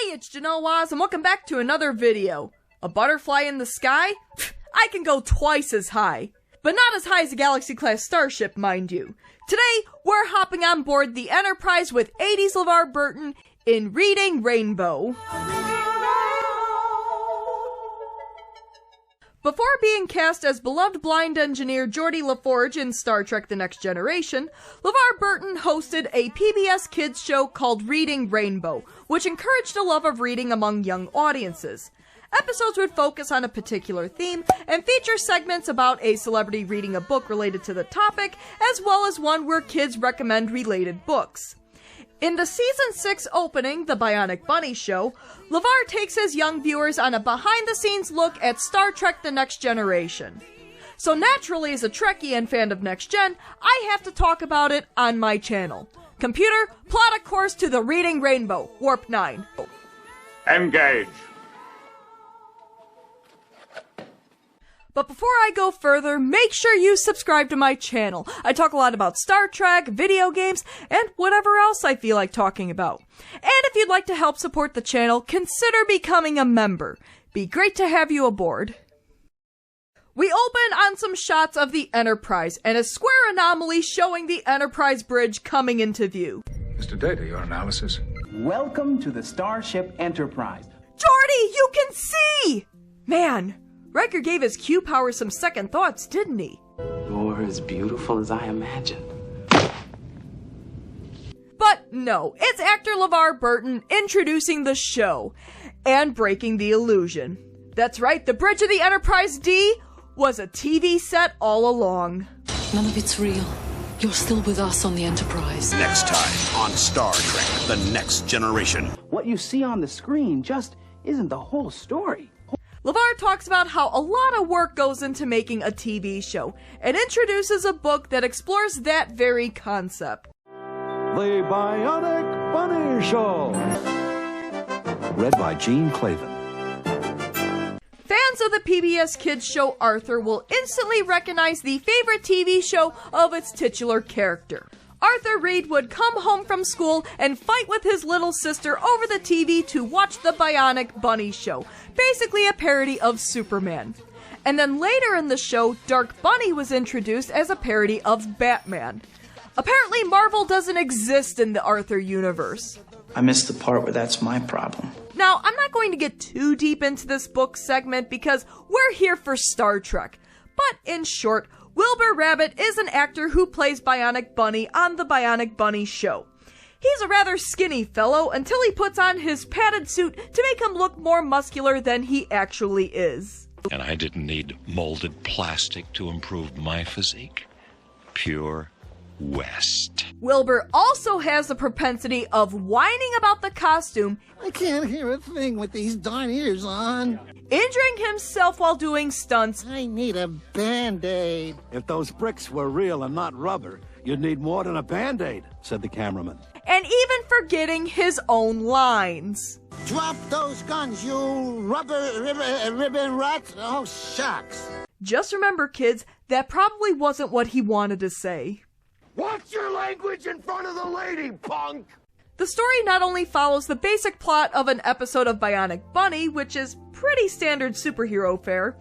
Hi, it's Janelle Waz, and welcome back to another video. A butterfly in the sky? I can go twice as high. But not as high as a Galaxy-class starship, mind you. Today, we're hopping on board the Enterprise with 80s LeVar Burton in Reading Rainbow. Before being cast as beloved blind engineer Geordi LaForge in Star Trek The Next Generation, LeVar Burton hosted a PBS kids show called Reading Rainbow, which encouraged a love of reading among young audiences. Episodes would focus on a particular theme and feature segments about a celebrity reading a book related to the topic, as well as one where kids recommend related books. In the Season 6 opening, The Bionic Bunny Show, LeVar takes his young viewers on a behind-the-scenes look at Star Trek The Next Generation. So naturally, as a Trekkie and fan of Next Gen, I have to talk about it on my channel. Computer, plot a course to the Reading Rainbow, Warp 9. Engage! But before I go further, make sure you subscribe to my channel. I talk a lot about Star Trek, video games, and whatever else I feel like talking about. And if you'd like to help support the channel, consider becoming a member. Be great to have you aboard. We open on some shots of the Enterprise, and a square anomaly showing the Enterprise bridge coming into view. Mr. Data, your analysis. Welcome to the Starship Enterprise. Geordi, you can see! Man, Riker gave his Q power some second thoughts, didn't he? You're as beautiful as I imagined. But no, it's actor LeVar Burton introducing the show and breaking the illusion. That's right, the bridge of the Enterprise D was a TV set all along. None of it's real. You're still with us on the Enterprise. Next time on Star Trek The Next Generation. What you see on the screen just isn't the whole story. LeVar talks about how a lot of work goes into making a TV show, and introduces a book that explores that very concept. The Bionic Bunny Show. Read by Gene Clavin. Fans of the PBS kids show Arthur will instantly recognize the favorite TV show of its titular character. Arthur Reed would come home from school and fight with his little sister over the TV to watch the Bionic Bunny Show, basically a parody of Superman. And then later in the show, Dark Bunny was introduced as a parody of Batman. Apparently Marvel doesn't exist in the Arthur universe. I missed the part where that's my problem. Now, I'm not going to get too deep into this book segment because we're here for Star Trek. But in short, Wilbur Rabbit is an actor who plays Bionic Bunny on the Bionic Bunny Show. He's a rather skinny fellow until he puts on his padded suit to make him look more muscular than he actually is. And I didn't need molded plastic to improve my physique. Pure West. Wilbur also has the propensity of whining about the costume. I can't hear a thing with these darn ears on. Injuring himself while doing stunts. I need a Band-Aid. If those bricks were real and not rubber, you'd need more than a Band-Aid, said the cameraman. And even forgetting his own lines. Drop those guns, you rubber ribbon rat. Oh, shucks. Just remember, kids, that probably wasn't what he wanted to say. Watch your language in front of the lady, punk! The story not only follows the basic plot of an episode of Bionic Bunny, which is pretty standard superhero fare,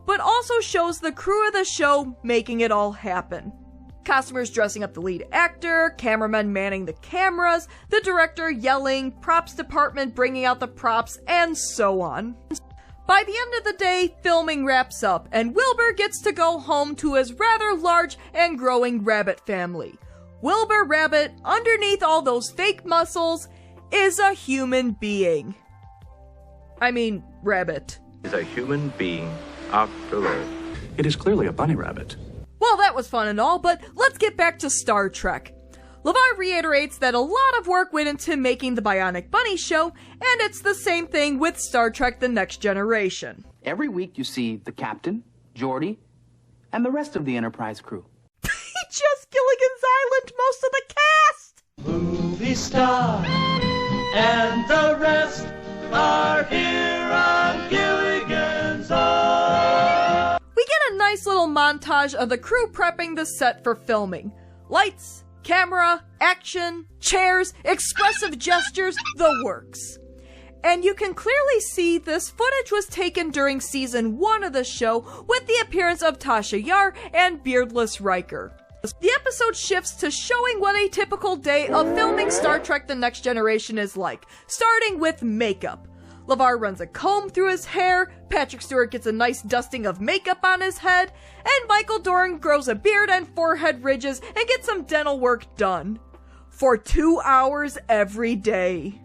but also shows the crew of the show making it all happen. Costumers dressing up the lead actor, cameramen manning the cameras, the director yelling, props department bringing out the props, and so on. By the end of the day, filming wraps up, and Wilbur gets to go home to his rather large and growing rabbit family. Wilbur Rabbit, underneath all those fake muscles, is a human being. I mean, rabbit. Is a human being after all. It is clearly a bunny rabbit. Well, that was fun and all, but let's get back to Star Trek. LeVar reiterates that a lot of work went into making the Bionic Bunny Show, and it's the same thing with Star Trek The Next Generation. Every week you see the captain, Geordi, and the rest of the Enterprise crew. Just Gilligan's Island most of the cast! Movie star, and the rest are here on Gilligan's Island. We get a nice little montage of the crew prepping the set for filming. Lights, camera, action, chairs, expressive gestures, the works. And you can clearly see this footage was taken during season 1 of the show with the appearance of Tasha Yar and Beardless Riker. The episode shifts to showing what a typical day of filming Star Trek The Next Generation is like, starting with makeup. LeVar runs a comb through his hair, Patrick Stewart gets a nice dusting of makeup on his head, and Michael Dorn grows a beard and forehead ridges and gets some dental work done. For 2 hours every day.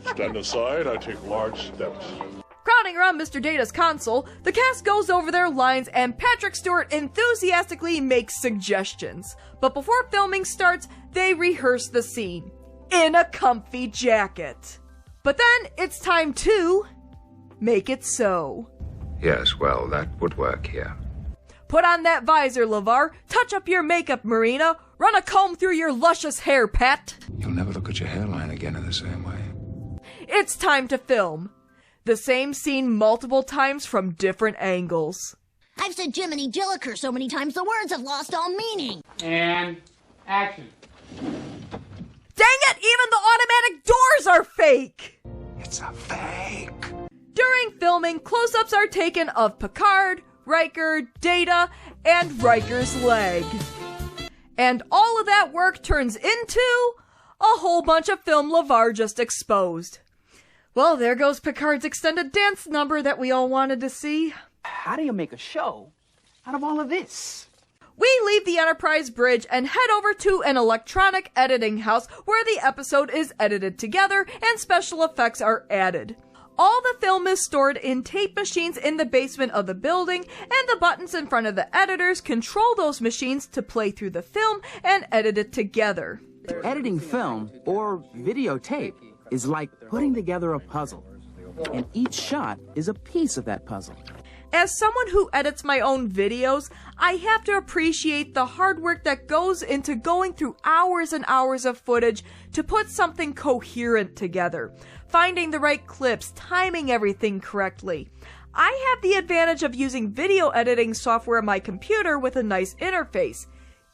Stand aside, I take large steps. Crowding around Mr. Data's console, the cast goes over their lines and Patrick Stewart enthusiastically makes suggestions. But before filming starts, they rehearse the scene. In a comfy jacket. But then it's time to make it so. Yes, well, that would work here. Put on that visor, LeVar. Touch up your makeup, Marina. Run a comb through your luscious hair, Pat. You'll never look at your hairline again in the same way. It's time to film. The same scene multiple times from different angles. I've said Jiminy Jilliker so many times the words have lost all meaning. And action. Dang it! Even the automatic doors are fake! It's a fake. During filming, close-ups are taken of Picard, Riker, Data, and Riker's leg. And all of that work turns into a whole bunch of film LeVar just exposed. Well, there goes Picard's extended dance number that we all wanted to see. How do you make a show out of all of this? We leave the Enterprise bridge and head over to an electronic editing house where the episode is edited together and special effects are added. All the film is stored in tape machines in the basement of the building, and the buttons in front of the editors control those machines to play through the film and edit it together. Editing film or videotape is like putting together a puzzle, and each shot is a piece of that puzzle. As someone who edits my own videos, I have to appreciate the hard work that goes into going through hours and hours of footage to put something coherent together, finding the right clips, timing everything correctly. I have the advantage of using video editing software on my computer with a nice interface.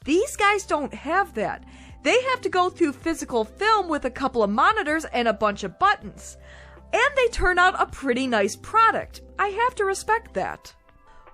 These guys don't have that. They have to go through physical film with a couple of monitors and a bunch of buttons. And they turn out a pretty nice product. I have to respect that.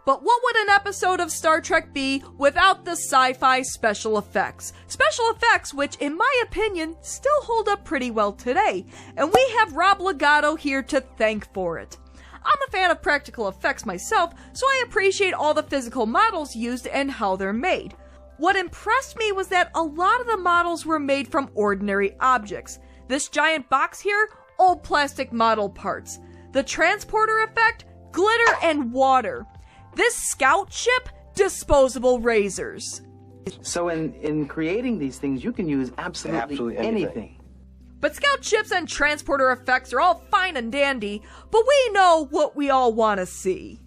But what would an episode of Star Trek be without the sci-fi special effects? Special effects which, in my opinion, still hold up pretty well today. And we have Rob Legato here to thank for it. I'm a fan of practical effects myself, so I appreciate all the physical models used and how they're made. What impressed me was that a lot of the models were made from ordinary objects. This giant box here, old plastic model parts. The transporter effect, glitter and water. This scout ship, disposable razors. So in creating these things, you can use absolutely anything. But scout ships and transporter effects are all fine and dandy, but we know what we all want to see.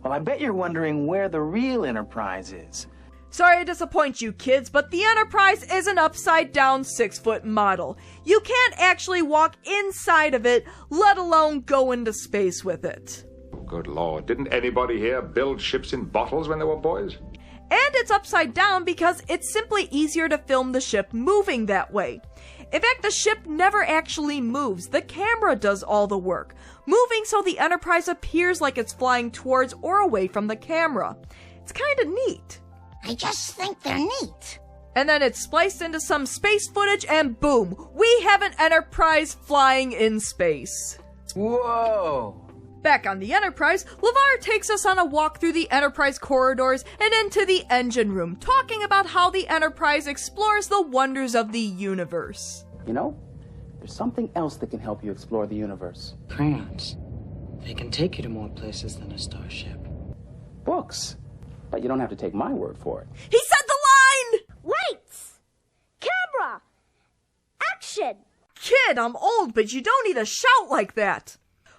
Well, I bet you're wondering where the real Enterprise is. Sorry to disappoint you kids, but the Enterprise is an upside-down 6-foot model. You can't actually walk inside of it, let alone go into space with it. Good Lord, didn't anybody here build ships in bottles when they were boys? And it's upside down because it's simply easier to film the ship moving that way. In fact, the ship never actually moves. The camera does all the work, moving so the Enterprise appears like it's flying towards or away from the camera. It's kinda neat. I just think they're neat. And then it's spliced into some space footage and boom, we have an Enterprise flying in space. Whoa! Back on the Enterprise, LeVar takes us on a walk through the Enterprise corridors and into the engine room, talking about how the Enterprise explores the wonders of the universe. You know, there's something else that can help you explore the universe. Crayons. They can take you to more places than a starship. Books. But you don't have to take my word for it. He said the line! Lights! Camera! Action! Kid, I'm old, but you don't need to shout like that.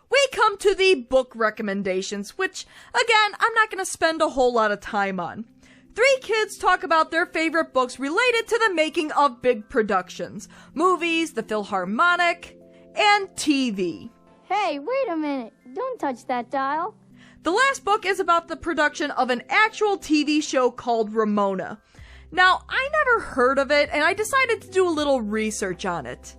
We come to the book recommendations, which, again, I'm not going to spend a whole lot of time on. 3 kids talk about their favorite books related to the making of big productions. Movies, the Philharmonic, and TV. Hey, wait a minute. Don't touch that dial. The last book is about the production of an actual TV show called Ramona. Now, I never heard of it, and I decided to do a little research on it.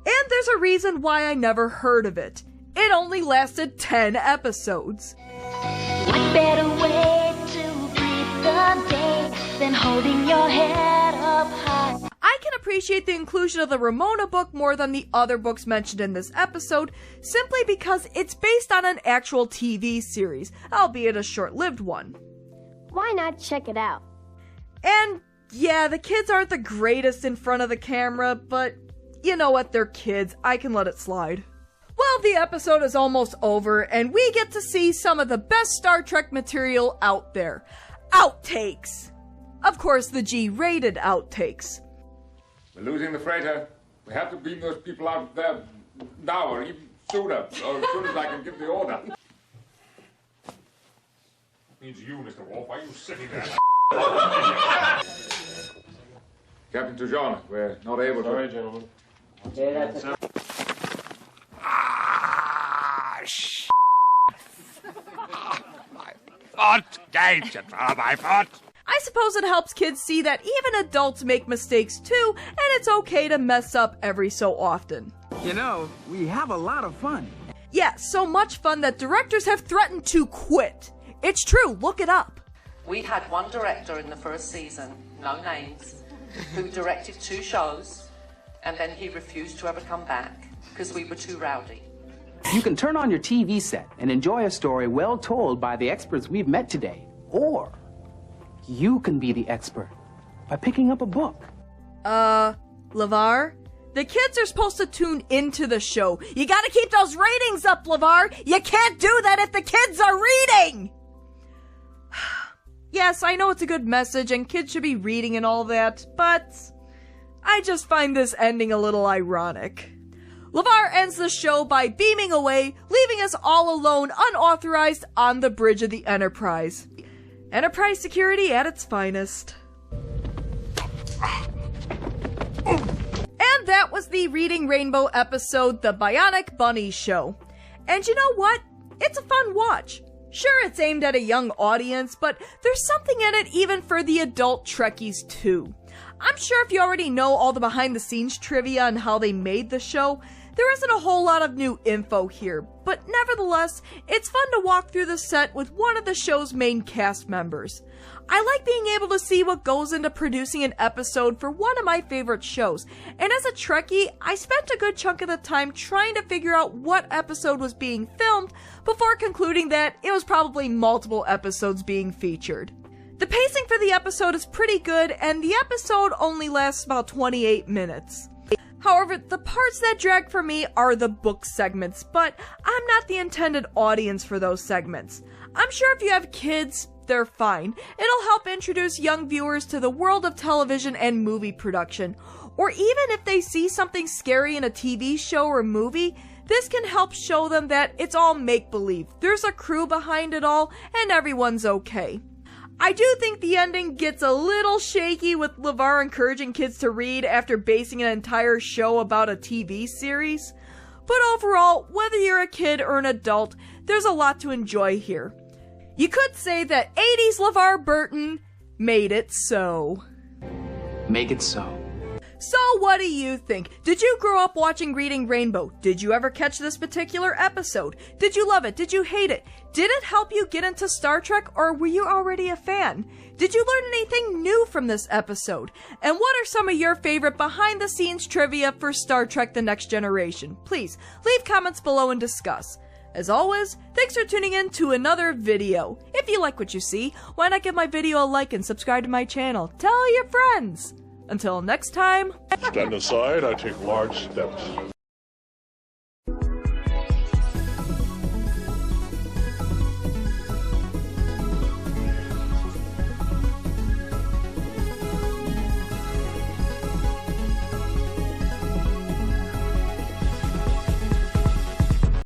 And there's a reason why I never heard of it. It only lasted 10 episodes. What better way to greet the day than holding your head up high? I can appreciate the inclusion of the Ramona book more than the other books mentioned in this episode, simply because it's based on an actual TV series, albeit a short-lived one. Why not check it out? And yeah, the kids aren't the greatest in front of the camera, but you know what, they're kids, I can let it slide. Well, the episode is almost over, and we get to see some of the best Star Trek material out there. Outtakes! Of course, the G-rated outtakes. We're losing the freighter. We have to beam those people out there now, or even sooner, or as soon as I can give the order. Means you, Mr. Wolf. Why are you sitting there? Captain Toujon, we're not able to... Sorry, gentlemen. Okay, that's it. My foot! I suppose it helps kids see that even adults make mistakes too, and it's okay to mess up every so often. You know, we have a lot of fun. Yeah, so much fun that directors have threatened to quit. It's true, look it up. We had one director in the first season, no names, who directed 2 shows, and then he refused to ever come back because we were too rowdy. You can turn on your TV set and enjoy a story well told by the experts we've met today. Or you can be the expert by picking up a book. LeVar? The kids are supposed to tune into the show. You gotta keep those ratings up, LeVar! You can't do that if the kids are reading! Yes, I know it's a good message and kids should be reading and all that, but I just find this ending a little ironic. LeVar ends the show by beaming away, leaving us all alone, unauthorized, on the bridge of the Enterprise. Enterprise security at its finest. And that was the Reading Rainbow episode, The Bionic Bunny Show. And you know what? It's a fun watch. Sure, it's aimed at a young audience, but there's something in it even for the adult Trekkies too. I'm sure if you already know all the behind-the-scenes trivia on how they made the show, there isn't a whole lot of new info here, but nevertheless, it's fun to walk through the set with one of the show's main cast members. I like being able to see what goes into producing an episode for one of my favorite shows, and as a Trekkie, I spent a good chunk of the time trying to figure out what episode was being filmed before concluding that it was probably multiple episodes being featured. The pacing for the episode is pretty good, and the episode only lasts about 28 minutes. However, the parts that drag for me are the book segments, but I'm not the intended audience for those segments. I'm sure if you have kids, they're fine. It'll help introduce young viewers to the world of television and movie production. Or even if they see something scary in a TV show or movie, this can help show them that it's all make-believe. There's a crew behind it all, and everyone's okay. I do think the ending gets a little shaky with LeVar encouraging kids to read after basing an entire show about a TV series. But overall, whether you're a kid or an adult, there's a lot to enjoy here. You could say that 80s LeVar Burton made it so. Make it so. So what do you think? Did you grow up watching Reading Rainbow? Did you ever catch this particular episode? Did you love it? Did you hate it? Did it help you get into Star Trek, or were you already a fan? Did you learn anything new from this episode? And what are some of your favorite behind-the-scenes trivia for Star Trek The Next Generation? Please, leave comments below and discuss. As always, thanks for tuning in to another video. If you like what you see, why not give my video a like and subscribe to my channel? Tell your friends! Until next time... Stand aside, I take large steps.